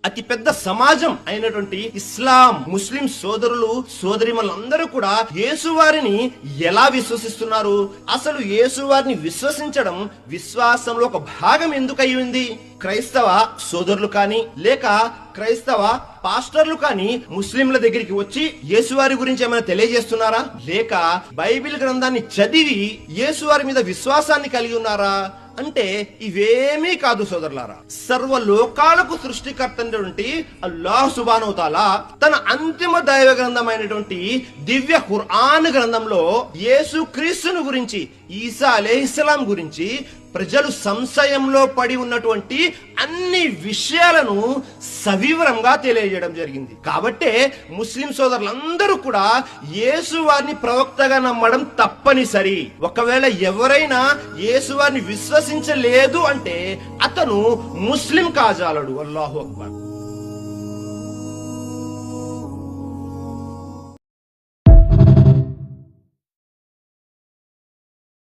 అతి పెద్ద సమాజం అయినటువంటి ఇస్లాం ముస్లిం సోదరులు సోదరిమలందరూ కూడా యేసువారిని ఎలా విశ్వసిస్తున్నారు? అసలు యేసువారిని విశ్వసించడం విశ్వాసంలో ఒక భాగం ఎందుకు అయ్యింది? క్రైస్తవ సోదరులు కానీ లేక క్రైస్తవ పాస్టర్లు కానీ ముస్లింల దగ్గరికి వచ్చి యేసువారి గురించి ఏమైనా తెలియజేస్తున్నారా? లేక బైబిల్ గ్రంథాన్ని చదివి యేసువారి మీద విశ్వాసాన్ని కలిగి ఉన్నారా అంటే ఇవేమీ కాదు సోదరులారా. సర్వలోకాలకు సృష్టికర్త అల్లాహ్ సుబ్హానహు వ తఆలా తన అంతిమ దైవ గ్రంథమైనటువంటి దివ్య ఖురాన్ గ్రంథంలో యేసు క్రీస్తును గురించి, ఈసా అలైహిస్సలాం గురించి ప్రజలు సంశయంలో పడి ఉన్నటువంటి అన్ని విషయాలను సవివరంగా తెలియజేయడం జరిగింది. కాబట్టే ముస్లిం సోదరులందరూ కూడా యేసు వారిని ప్రవక్తగా నమ్మడం తప్పనిసరి. ఒకవేళ ఎవరైనా యేసు వారిని విశ్వసించలేదు అంటే అతను ముస్లిం కాజాలడు. అల్లాహు అక్బర్.